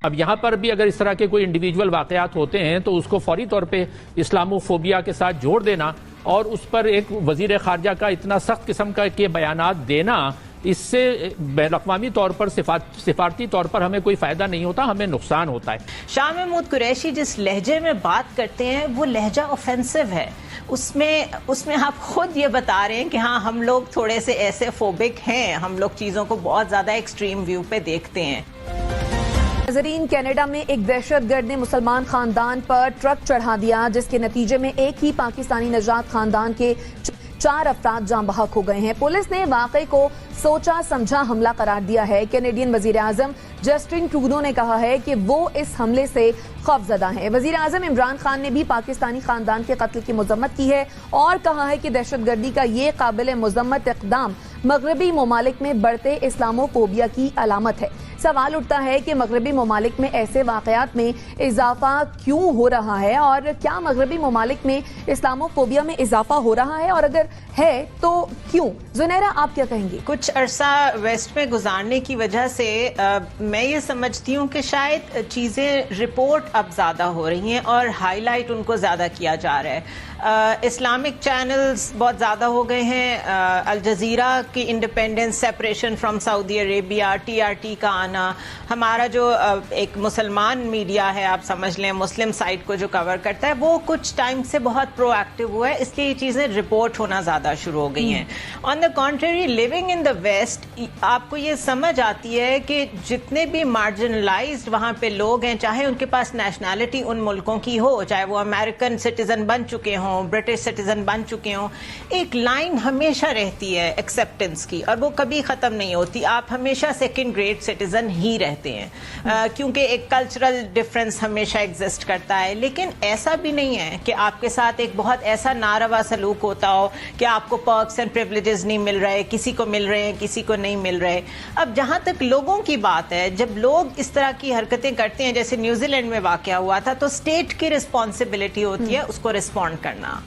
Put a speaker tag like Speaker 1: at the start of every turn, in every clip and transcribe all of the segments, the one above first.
Speaker 1: अब यहाँ पर भी अगर इस तरह के कोई इंडिविजुअल वाकयात होते हैं तो उसको फौरी तौर पे इस्लामोफोबिया के साथ जोड़ देना और उस पर एक वजीर खारजा का इतना सख्त किस्म का के बयानात देना, इससे बैनुल-अक़वामी तौर पर सिफारती तौर पर हमें कोई फ़ायदा नहीं होता, हमें नुकसान होता है।
Speaker 2: शाह महमूद कुरैशी जिस लहजे में बात करते हैं वो लहजा ऑफेंसिव है। उसमें आप खुद ये बता रहे हैं कि हाँ हम लोग थोड़े से ऐसे फोबिक हैं, हम लोग चीज़ों को बहुत ज़्यादा एक्सट्रीम व्यू पे देखते हैं।
Speaker 3: नाज़रीन, कनाडा में एक दहशतगर्द ने मुसलमान खानदान पर ट्रक चढ़ा दिया, जिसके नतीजे में एक ही पाकिस्तानी नजात खानदान के 4 अफराद जाँ बहक हो गए हैं। पुलिस ने वाक़े को सोचा समझा हमला करार दिया है। कैनेडियन वजीर आजम जस्टिन ट्रूडो ने कहा है कि वो इस हमले से खौफजदा हैं। वजीर आजम इमरान खान ने भी पाकिस्तानी खानदान के कत्ल की मजम्मत की है और कहा है कि दहशतगर्दी का ये काबिल मजम्मत इक़दाम मगरबी ममालिक में बढ़ते इस्लामोफोबिया की अलामत है। सवाल उठता है कि मगरबी ममालिक में ऐसे वाक़यात में इजाफा क्यों हो रहा है और क्या मगरबी ममालिक में इस्लामोफोबिया में इजाफा हो रहा है, और अगर है तो क्यों? ज़ुनैरा, आप क्या कहेंगी?
Speaker 2: कुछ अरसा वेस्ट में गुजारने की वजह से मैं ये समझती हूँ कि शायद चीज़ें रिपोर्ट अब ज़्यादा हो रही हैं और हाईलाइट उनको ज़्यादा किया जा रहा है। इस्लामिक चैनल्स बहुत ज़्यादा हो गए हैं। अल जज़ीरा की independence, separation from Saudi Arabia, TRT का आना, हमारा जो एक मुसलमान मीडिया है, आप समझ लें मुस्लिम साइड को जो कवर करता है, वो कुछ टाइम से बहुत प्रोएक्टिव हुआ है, इसलिए ये चीज़ें रिपोर्ट होना ज़्यादा शुरू हो गई हैं। On the contrary, living in the west, आपको ये समझ आती है कि जितने भी मार्जिनलाइज्ड वहाँ पे लोग हैं, चाहे उनके पास नेशनैलिटी उन मुल्कों की हो, चाहे वो अमेरिकन सिटीजन बन चुके हों, ब्रिटिश सिटीजन बन चुके हों, एक लाइन हमेशा रहती है एक्सेप्टेंस की और वो कभी ख़त्म नहीं होती। आप हमेशा सेकंड ग्रेड सिटीजन ही रहते हैं क्योंकि एक कल्चरल डिफरेंस हमेशा एग्जिस्ट करता है। लेकिन ऐसा भी नहीं है कि आपके साथ एक बहुत ऐसा नारवा सलूक होता हो कि आपको पर्क्स एंड प्रिविलेजेस नहीं मिल रहे, किसी को मिल रहे हैं, किसी को नहीं मिल रहे। अब जहाँ तक लोगों की बात है, जब लोग इस तरह की हरकतें करते हैं जैसे न्यूजीलैंड में वाक़या हुआ था, तो स्टेट की रिस्पॉन्सिबिलिटी होती है उसको रिस्पॉन्ड करना।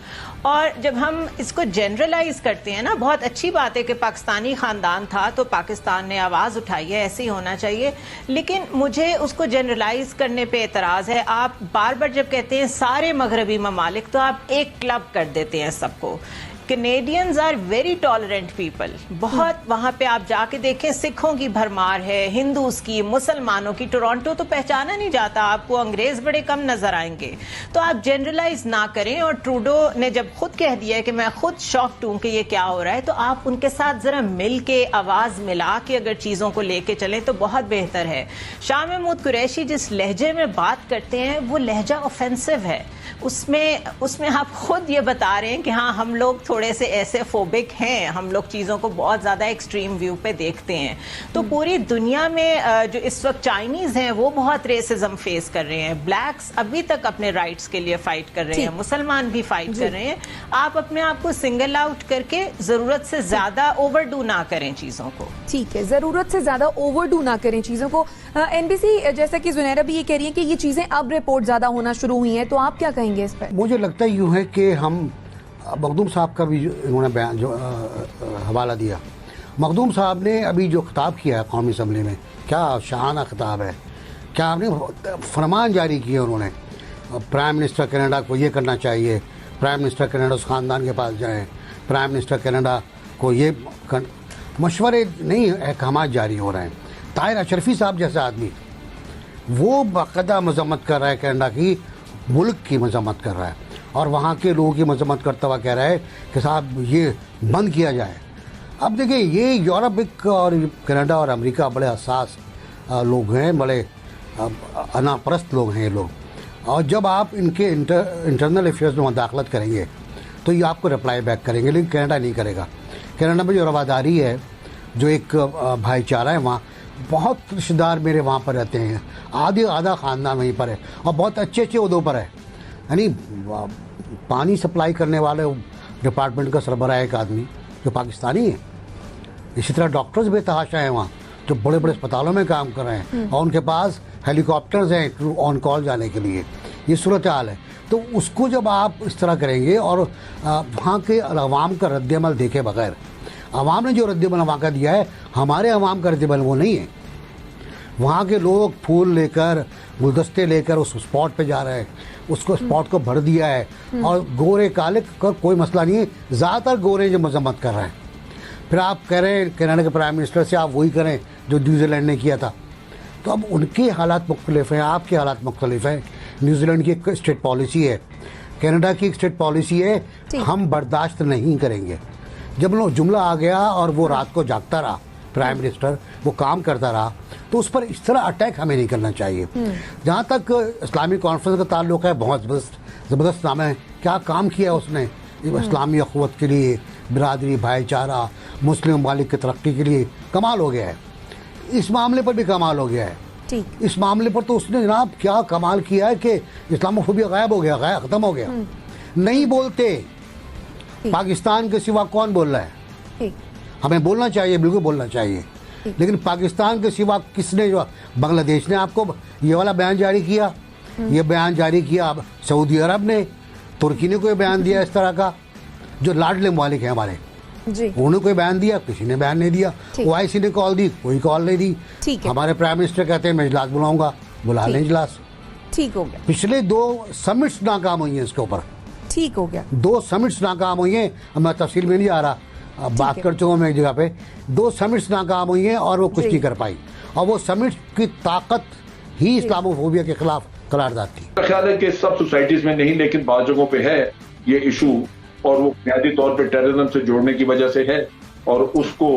Speaker 2: और जब हम इसको जनरलाइज करते हैं ना, बहुत अच्छी बात है कि पाकिस्तानी खानदान था तो पाकिस्तान ने आवाज़ उठाई है, ऐसे ही होना चाहिए, लेकिन मुझे उसको जनरलाइज करने पे एतराज़ है। आप बार बार जब कहते हैं सारे मगरबी ममालिक, तो आप एक क्लब कर देते हैं सबको। Canadians are very tolerant people, बहुत वहाँ पे आप जाके देखें सिखों की भरमार है, हिंदूज की, मुसलमानों की। टोरंटो तो पहचाना नहीं जाता, आपको अंग्रेज बड़े कम नजर आएंगे। तो आप जनरलाइज ना करें। और ट्रूडो ने जब खुद कह दिया है कि मैं खुद शॉक्ड हूं कि ये क्या हो रहा है, तो आप उनके साथ जरा मिल के आवाज मिला के अगर चीजों को लेके चलें तो बहुत बेहतर है। शाह महमूद कुरैशी जिस लहजे में बात करते हैं वो लहजा ऑफेंसिव है। उसमें आप खुद ये बता रहे हैं कि हाँ हम लोग थोड़े से ऐसे फोबिक हैं, हम लोग चीज़ों को बहुत ज़्यादा एक्सट्रीम व्यू पे देखते हैं। तो पूरी दुनिया में जो इस वक्त चाइनीज़ हैं वो बहुत रेसिज्म फेस कर रहे हैं, ब्लैक्स अभी तक अपने राइट्स के लिए फाइट कर रहे हैं, मुसलमान भी फाइट कर रहे हैं। आप अपने आप को सिंगल आउट करके ज़रूरत से ज़्यादा ओवरडू ना करें चीज़ों को।
Speaker 3: ठीक है, ज़रूरत से ज़्यादा ओवरडू ना करें चीज़ों को। NBC जैसा कि ज़ुनैरा भी ये कह रही है कि ये चीज़ें अब रिपोर्ट ज़्यादा होना शुरू हुई हैं, तो आप क्या कहेंगे इस पर?
Speaker 4: मुझे लगता है यूँ है कि हम मखदूम साहब का भी उन्होंने बयान जो हवाला दिया, मखदूम साहब ने अभी जो खिताब किया है कौमी असम्बली में, क्या शाहाना खिताब है, क्या आपने फरमान जारी किया उन्होंने। प्राइम मिनिस्टर कनाडा को ये करना चाहिए, प्राइम मिनिस्टर कनाडा उस ख़ानदान के पास जाएँ, प्राइम मिनिस्टर कनाडा को ये मशवरे नहीं, अहकाम जारी हो रहे हैं। ताहिर अशरफी साहब जैसा आदमी वो बाकायदा मजम्मत कर रहा है, कनाडा की मुल्क की मजम्मत कर रहा है और वहाँ के लोगों की मजम्मत करता हुआ कह रहा है कि साहब ये बंद किया जाए। अब देखिए, ये यूरोप और कनाडा और अमेरिका बड़े हसास लोग हैं, बड़े अनापरस्त लोग हैं ये लोग, और जब आप इनके इंटरनल अफेयर्स में मुदाखलत करेंगे तो ये आपको रिप्लाई बैक करेंगे, लेकिन कनाडा नहीं करेगा। कनाडा में जो रवादारी है, जो एक भाईचारा है, वहाँ बहुत रिश्तेदार मेरे वहाँ पर रहते हैं, आधा ख़ानदान वहीं पर है और बहुत अच्छे अच्छे उहदों पर है। यानी पानी सप्लाई करने वाले डिपार्टमेंट का सरबराह एक आदमी जो पाकिस्तानी है। इसी तरह डॉक्टर्स बेतहाशा हैं वहाँ, जो बड़े बड़े अस्पतालों में काम कर रहे हैं और उनके पास हेलीकॉप्टर्स हैं ऑन कॉल जाने के लिए। ये सूरत हाल है। तो उसको जब आप इस तरह करेंगे और वहाँ के अवाम का रद्दमल देखे बगैर, अवाम ने जो रद्दमल वहाँ का दिया है, हमारे अवाम का रद्दमल वो नहीं है। वहाँ के लोग फूल लेकर, गुलदस्ते लेकर उस स्पॉट पे जा रहे हैं, उसको स्पॉट को भर दिया है। और गोरे काले का कोई मसला नहीं है, ज़्यादातर गोरे जो मजम्मत कर रहे हैं। फिर आप कह रहे हैं कनाडा के प्राइम मिनिस्टर से आप वही करें जो न्यूजीलैंड ने किया था। तो अब उनके हालात मुख्तलिफ हैं, आपके हालात मुख्तलिफ हैं। न्यूजीलैंड की एक स्टेट पॉलिसी है, कनाडा की एक स्टेट पॉलिसी है, हम बर्दाश्त नहीं करेंगे। जब लोग जुमला आ गया और वो रात को जागता रहा, प्राइम मिनिस्टर वो काम करता रहा, तो उस पर इस तरह अटैक हमें नहीं करना चाहिए। जहाँ तक इस्लामिक कॉन्फ्रेंस का ताल्लुक है, बहुत ज़बरदस्त नाम है। क्या काम किया उसने इस्लामी अखवत के लिए, बिरादरी, भाईचारा, मुस्लिम ममालिक की तरक्की के लिए कमाल हो गया है। इस मामले पर भी कमाल हो गया है। इस मामले पर तो उसने जनाब क्या कमाल किया है कि इस्लामोफोबिया गायब हो गया, ख़त्म हो गया। नहीं बोलते, पाकिस्तान के सिवा कौन बोल रहा है? हमें बोलना चाहिए, बिल्कुल बोलना चाहिए, लेकिन पाकिस्तान के सिवा किसने? जो बांग्लादेश ने आपको ये वाला बयान जारी किया, ये बयान जारी किया सऊदी अरब ने, तुर्की ने कोई बयान दिया इस तरह का, जो लाडले ममालिक हैं हमारे, उन्होंने कोई बयान दिया? किसी ने बयान नहीं दिया। ओआईसी ने कॉल दी, कोई कॉल नहीं दी। हमारे प्राइम मिनिस्टर कहते हैं मैं इजलास बुलाऊंगा, बुला लें इजलास।
Speaker 3: ठीक हो गया।
Speaker 4: पिछले 2 समिट्स नाकाम हुई हैं इसके ऊपर।
Speaker 3: ठीक हो गया।
Speaker 4: 2 समिट्स नाकाम हुई हैं, मैं तफसील में नहीं आ रहा, बात कर चुका हूँ मैं एक जगह पे। 2 समिट्स नाकाम हुई हैं और वो कुछ नहीं कर पाई, और वो समिट की ताकत ही इस्लामोफोबिया के खिलाफ करारदाद थी।
Speaker 5: मेरा ख्याल है कि सब सोसाइटीज में नहीं, लेकिन बहुत जगहों पे है ये इशू, और वो बुनियादी तौर पे टेररिज्म से जोड़ने की वजह से है, और उसको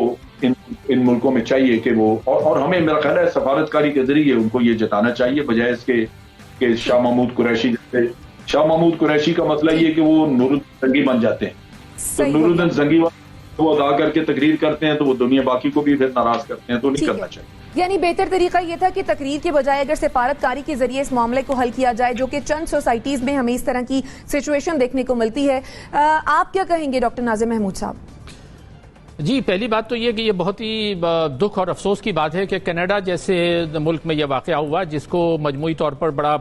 Speaker 5: इन मुल्कों में चाहिए कि वो, और हमें मेरा ख्याल है सफारतकारी के जरिए उनको ये जताना चाहिए, बजाय इसके कि शाह महमूद कुरैशी जैसे। शाह महमूद कुरैशी का मसला ये कि वो नूरुद्दीन जंगी बन जाते हैं, तो नूरुद्दीन जंगी वो अदा करके तकरीर करते हैं, तो वो दुनिया बाकी को भी फिर नाराज करते हैं, तो नहीं करना चाहिए।
Speaker 3: यानी बेहतर तरीका ये था कि तकरीर के बजाय अगर सिफारतकारी के जरिए इस मामले को हल किया जाए, जो कि चंद सोसाइटीज में हमें इस तरह की सिचुएशन देखने को मिलती है। आप क्या कहेंगे डॉक्टर नाज़िम महमूद साहब?
Speaker 1: जी, पहली बात तो ये कि ये बहुत ही दुख और अफसोस की बात है कि कनाडा जैसे मुल्क में यह वाक़या हुआ, जिसको मजमूई तौर पर बड़ा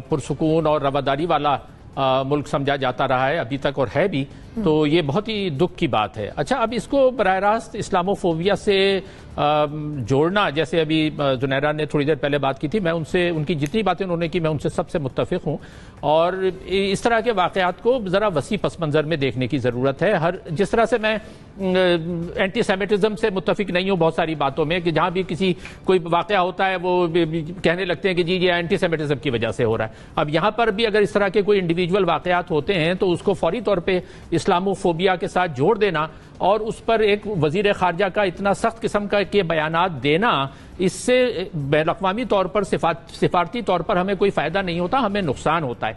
Speaker 1: पुरसुकून और रवादारी वाला मुल्क समझा जाता रहा है अभी तक, और है भी, तो ये बहुत ही दुख की बात है। अच्छा, अब इसको बराह रास्त इस्लामोफोबिया से जोड़ना, जैसे अभी जुनैरा ने थोड़ी देर पहले बात की थी, मैं उनसे, उनकी जितनी बातें उन्होंने की मैं उनसे सबसे मुत्तफिक हूँ, और इस तरह के वाक़यात को ज़रा वसी पस मंज़र में देखने की ज़रूरत है। हर जिस तरह से मैं एंटी सेमिटिज़म से मुत्तफिक नहीं हूँ बहुत सारी बातों में, कि जहाँ भी किसी कोई वाक़या होता है वो कहने लगते हैं कि जी ये एंटी सेमिटिज़म की वजह से हो रहा है। अब यहाँ पर भी अगर इस तरह के कोई इंडिविजुअल वाक़यात होते हैं तो उसको फौरी तौर पर इस्लामोफोबिया के साथ जोड़ देना, और उस पर एक वजीर खारजा का इतना सख्त किस्म का के बयानात देना, इससे बैनुल-अक़वामी तौर पर सिफारती तौर पर हमें कोई फ़ायदा नहीं होता, हमें नुकसान होता है।